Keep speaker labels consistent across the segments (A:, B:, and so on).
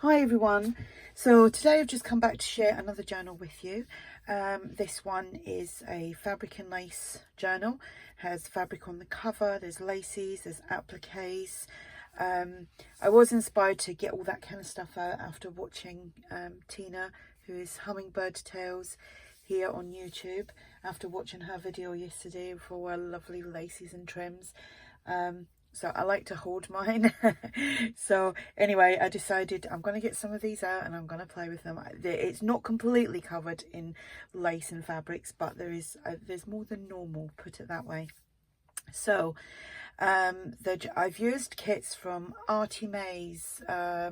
A: Hi everyone, so today I've just come back to share another journal with you. This one is a fabric and lace journal, has fabric on the cover, there's laces, there's appliques. I was inspired to get all that kind of stuff out after watching Tina, who is Hummingbird Tales here on YouTube, after watching her video yesterday for her lovely laces and trims. So I like to hold mine. So anyway, I decided I'm going to get some of these out and I'm going to play with them. It's not completely covered in lace and fabrics, but there's more than normal, put it that way. So I've used kits from ARTYmaze,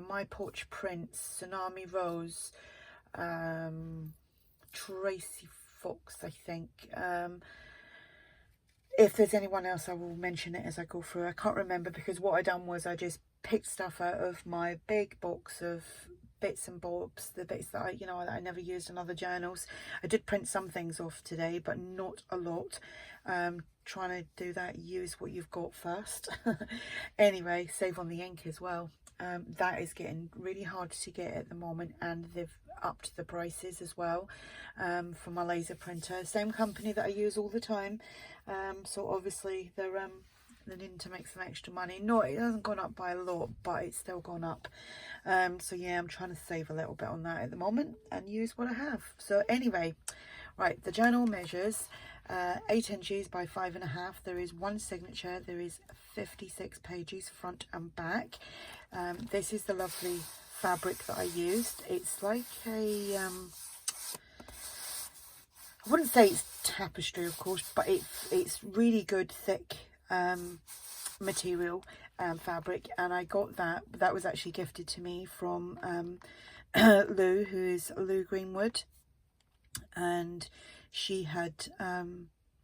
A: My Porch Prints, Tsunami Rose, Tracy Fox, I think. If there's anyone else, I will mention it as I go through. I can't remember because what I done was I just picked stuff out of my big box of bits and bobs, the bits that that I never used in other journals. I did print some things off today, but not a lot. Trying to do that, use what you've got first. Anyway, save on the ink as well. That is getting really hard to get at the moment, and they've upped the prices as well for my laser printer. Same company that I use all the time, so obviously they're needing to make some extra money. No, it hasn't gone up by a lot, but it's still gone up. So yeah, I'm trying to save a little bit on that at the moment and use what I have. So anyway, right, the journal measures 8 inches by 5.5. There is one signature. There is 56 pages front and back. This is the lovely fabric that I used. It's like a I wouldn't say it's tapestry, of course, but it's really good thick material fabric, and I got that was actually gifted to me from Lou, who is Lou Greenwood, and she had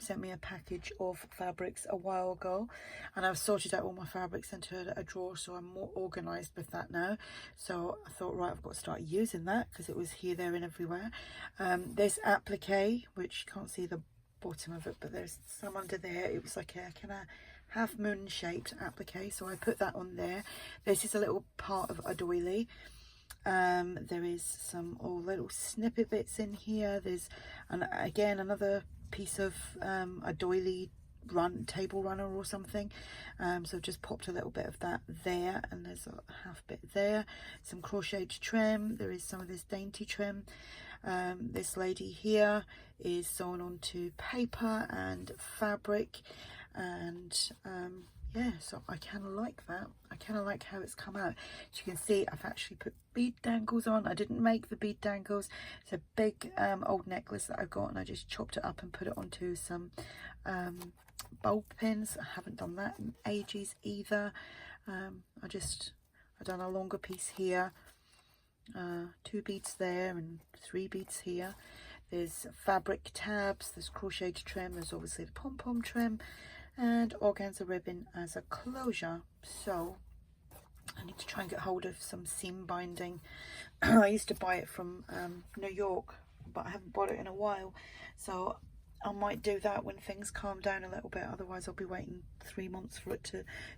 A: sent me a package of fabrics a while ago, and I've sorted out all my fabrics into a drawer, so I'm more organized with that now. So I thought, right, I've got to start using that because it was here, there and everywhere. This applique, which you can't see the bottom of it, but there's some under there. It was like a kind of half moon shaped applique, so I put that on there. This is a little part of a doily. There is some little snippet bits in here. There's again another piece of a doily table runner or something, so I've just popped a little bit of that there, and there's a half bit there. Some crocheted trim. There is some of this dainty trim. This lady here is sewn onto paper and fabric, and yeah, so I kind of like that. I kind of like how it's come out. As you can see, I've actually put bead dangles on. I didn't make the bead dangles. It's a big old necklace that I've got, and I just chopped it up and put it onto some bulb pins. I haven't done that in ages either. I've done a longer piece here, 2 beads there and 3 beads here. There's fabric tabs, there's crocheted trim, there's obviously the pom-pom trim, and organza ribbon as a closure. So I need to try and get hold of some seam binding. I used to buy it from New York, but I haven't bought it in a while, so I might do that when things calm down a little bit. Otherwise I'll be waiting 3 months for it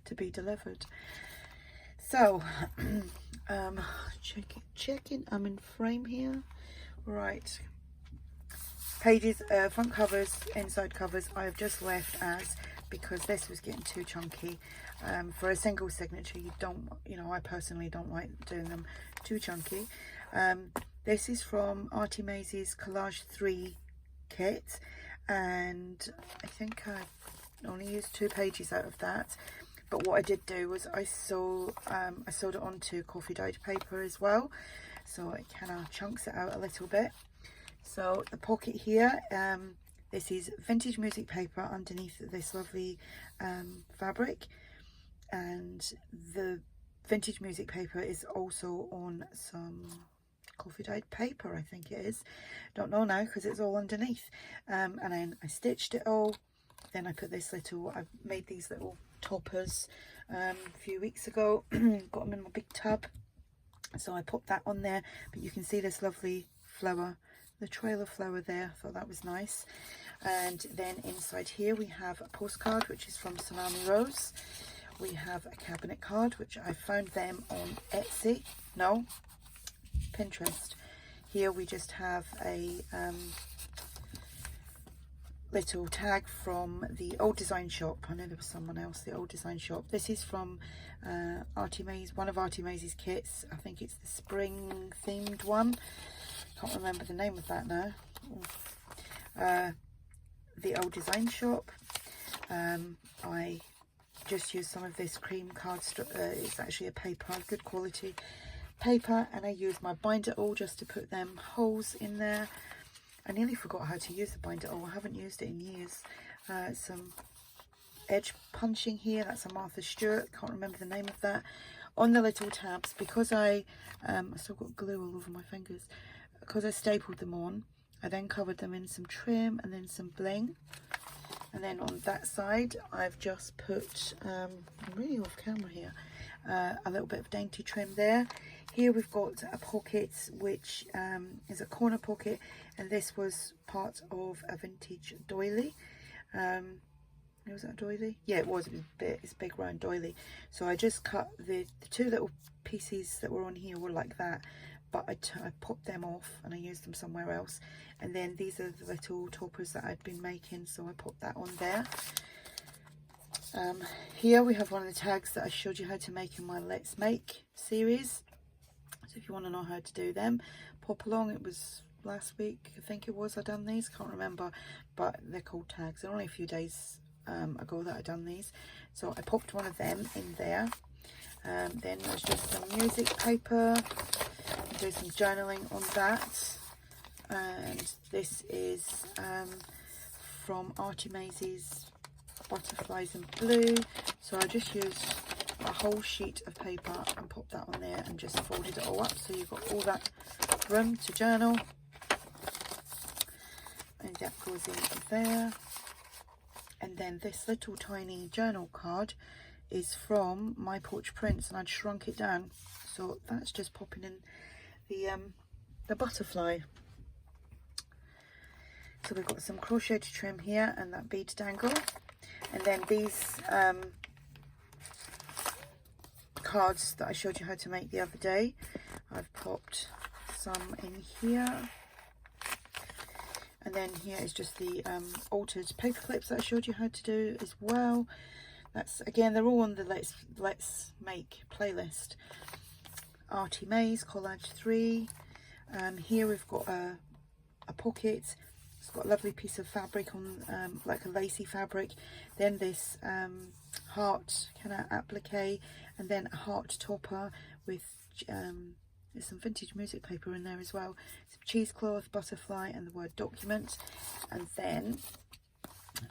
A: to be delivered. So checking I'm in frame here. Right, pages, front covers, inside covers I have just left as, because this was getting too chunky. For a single signature, I personally don't like doing them too chunky. This is from ARTYmaze's Collage 3 kit, and I think I only used 2 pages out of that. But what I did do was I sewed it onto coffee dyed paper as well, so it kind of chunks it out a little bit. So the pocket here, this is vintage music paper underneath this lovely fabric, and the vintage music paper is also on some coffee dyed paper, I think it is. Don't know now because it's all underneath. And then I stitched it all. Then I put this I made these little toppers a few weeks ago. Got them in my big tub, so I popped that on there. But you can see this lovely flower, the trail of flower there. I thought that was nice. And then inside here we have a postcard, which is from Tsunami Rose. We have a cabinet card, which I found them on Etsy. No, Pinterest. Here we just have a little tag from the old design shop. I know there was someone else, the old design shop. This is from ARTYmaze, one of ARTYmaze's kits. I think it's the spring themed one. Can't remember the name of that now. The old design shop. I just used some of this cream cardstock. It's actually a paper, good quality paper, and I used my binder awl just to put them holes in there. I nearly forgot how to use the binder awl. I haven't used it in years. Some edge punching here. That's a Martha Stewart. Can't remember the name of that. On the little tabs, because I still got glue all over my fingers. Because I stapled them on, I then covered them in some trim and then some bling. And then on that side, I've just put, I'm really off camera here, a little bit of dainty trim there. Here we've got a pocket, which is a corner pocket, and this was part of a vintage doily. Was that a doily? Yeah, it was. It's a big round doily. So I just cut the two little pieces that were on here were like that, but I popped them off and I used them somewhere else. And then these are the little toppers that I'd been making, so I popped that on there. Here we have one of the tags that I showed you how to make in my Let's Make series. So if you want to know how to do them, pop along. It was last week, I think it was, I done these, can't remember, but they're called tags. They're only a few days ago that I done these. So I popped one of them in there. Then there's just some music paper. Do some journaling on that. And this is from ARTYmaze's Butterflies in Blue. So I just used a whole sheet of paper and popped that on there and just folded it all up, so you've got all that room to journal. And that goes in there. And then this little tiny journal card is from My Porch Prints, and I'd shrunk it down, so that's just popping in the butterfly. So we've got some crocheted trim here and that bead dangle. And then these cards that I showed you how to make the other day, I've popped some in here. And then here is just the altered paper clips that I showed you how to do as well. That's, again, they're all on the Let's Make playlist. ARTYmaze Collage 3. Here we've got a pocket. It's got a lovely piece of fabric on, like a lacy fabric. Then this heart kind of applique, and then a heart topper with there's some vintage music paper in there as well. Some cheesecloth, butterfly, and the word document. And then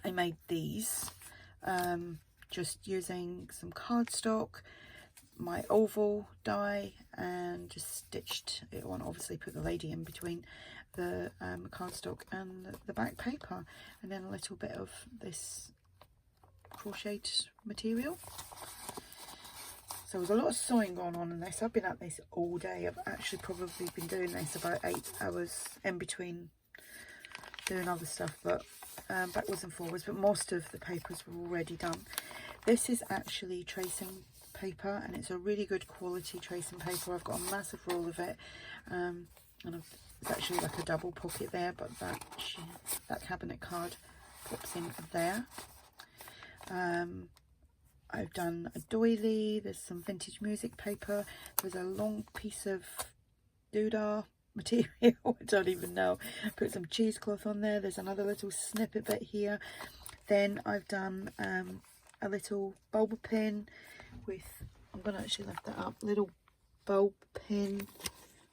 A: I made these just using some cardstock, my oval die, and just stitched it on. Obviously put the lady in between the cardstock and the back paper, and then a little bit of this crocheted material. So there's a lot of sewing going on in this. I've been at this all day. I've actually probably been doing this about 8 hours in between doing other stuff, but backwards and forwards, but most of the papers were already done. This is actually tracing paper, and it's a really good quality tracing paper. I've got a massive roll of it, and it's actually like a double pocket there, but that cabinet card pops in there. I've done a doily. There's some vintage music paper. There's a long piece of doodah material. I don't even know. Put some cheesecloth on there. There's another little snippet bit here. Then I've done a little bulb pin with, I'm going to actually lift that up, little bulb pin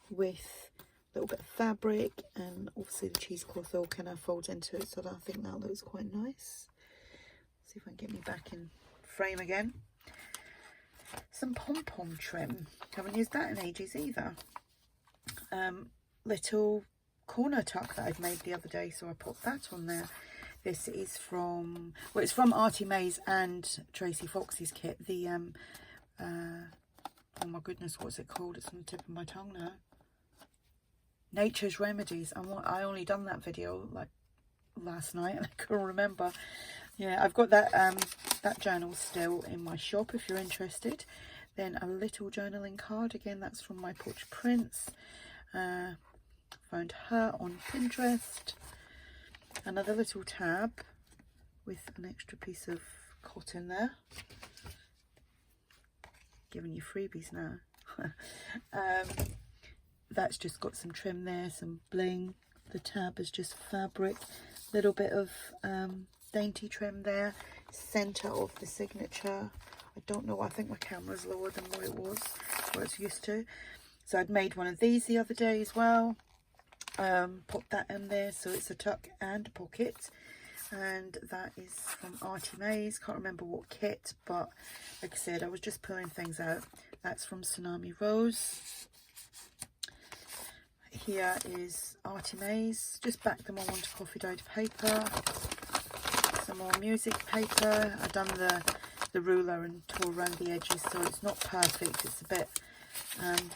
A: with a little bit of fabric, and obviously the cheesecloth all kind of folds into it, so I think that looks quite nice. See if I can get me back in frame again. Some pom-pom trim. Haven't used that in ages either. Little corner tuck that I've made the other day, so I popped that on there. This is from, well, it's from ARTYmaze and Tracy Fox's kit. The oh my goodness, what's it called? It's on the tip of my tongue now. Nature's Remedies. I only done that video like last night and I couldn't remember. Yeah, I've got that that journal still in my shop if you're interested. Then a little journaling card, again that's from My Porch Prints. Found her on Pinterest. Another little tab with an extra piece of cotton there. Giving you freebies now. That's just got some trim there, some bling. The tab is just fabric, little bit of dainty trim there, center of the signature. I don't know, I think my camera's lower than what it was, what it's used to. So I'd made one of these the other day as well. Put that in there, so it's a tuck and a pocket. And that is from ARTYmaze. Can't remember what kit, but like I said, I was just pulling things out. That's from Tsunami Rose. Here is ARTYmaze. Just back them all onto coffee dyed paper. Some more music paper. I've done the ruler and tore around the edges, so it's not perfect. It's a bit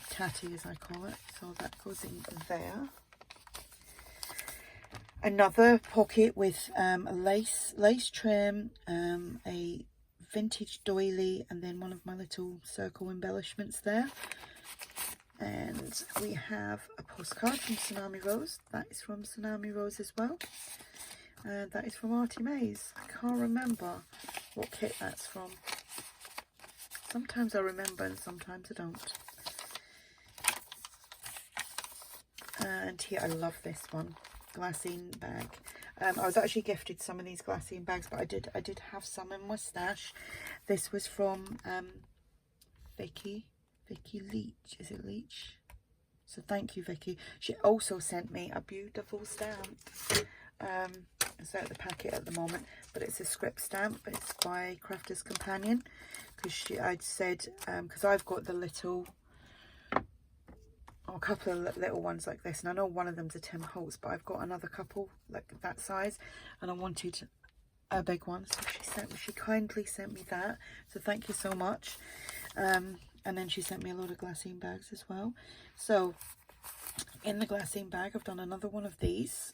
A: tatty, as I call it. So that goes in there. Another pocket with a lace trim, a vintage doily, and then one of my little circle embellishments there. And we have a postcard from Tsunami Rose. That is from Tsunami Rose as well. And that is from ARTYmaze. I can't remember what kit that's from. Sometimes I remember and sometimes I don't. And here, I love this one. Glassine bag. I was actually gifted some of these glassine bags, but I did have some in my stash. This was from Vicky Leach. Is it Leach? So thank you, Vicky. She also sent me a beautiful stamp. It's out of the packet at the moment, but it's a script stamp. It's by Crafter's Companion, because I'd said because I've got the little. A couple of little ones like this, and I know one of them's a Tim Holtz, but I've got another couple like that size, and I wanted a big one, so she kindly sent me that, so thank you so much. And then she sent me a lot of glassine bags as well. So in the glassine bag, I've done another one of these.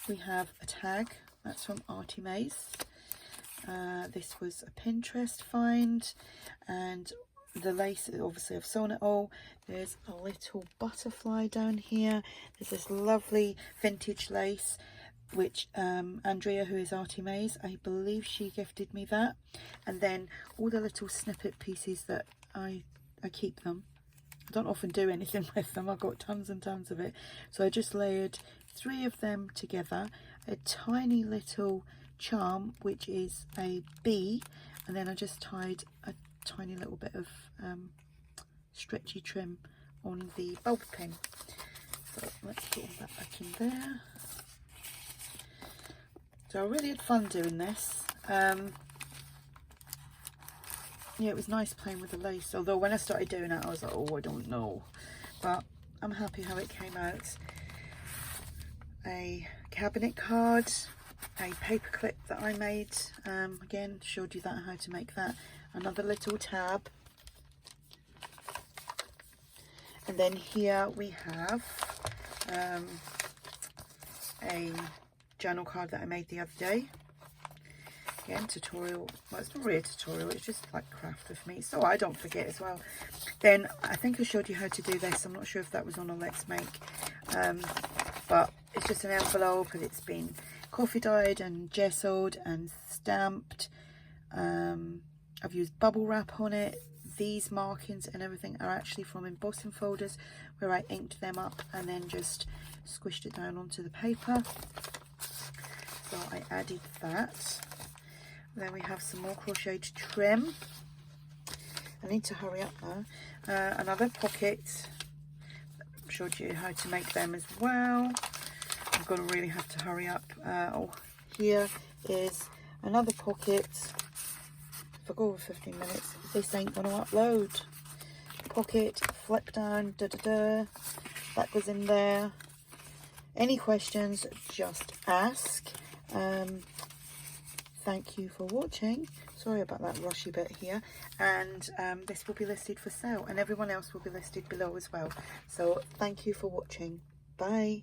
A: We have a tag, that's from ARTYmaze. This was a Pinterest find, and the lace, obviously I've sewn it all. There's a little butterfly down here. There's this lovely vintage lace, which Andrea, who is ARTYmaze, I believe she gifted me that. And then all the little snippet pieces that I keep them. I don't often do anything with them. I've got tons and tons of it. So I just layered 3 of them together. A tiny little charm, which is a bee, and then I just tied a tiny little bit of stretchy trim on the bulb pin. So let's put all that back in there. So I really had fun doing this. Yeah, it was nice playing with the lace, although when I started doing it I was like, oh, I don't know, but I'm happy how it came out. A cabinet card, a paper clip that I made, again showed you that how to make that. Another little tab, and then here we have a journal card that I made the other day. Again, tutorial. Well, it's not really a tutorial, it's just like craft with me, so I don't forget as well. Then I think I showed you how to do this. I'm not sure if that was on a Let's Make, but it's just an envelope, and it's been coffee dyed and gessoed and stamped. I've used bubble wrap on it. These markings and everything are actually from embossing folders where I inked them up and then just squished it down onto the paper. So I added that. And then we have some more crocheted trim. I need to hurry up now. Another pocket. Showed you how to make them as well. I'm going to really have to hurry up. Oh, here is another pocket. If I go over 15 minutes, this ain't going to upload. Pocket, flip down, that goes in there. Any questions, just ask. Thank you for watching. Sorry about that rushy bit here. And this will be listed for sale, and everyone else will be listed below as well. So thank you for watching. Bye.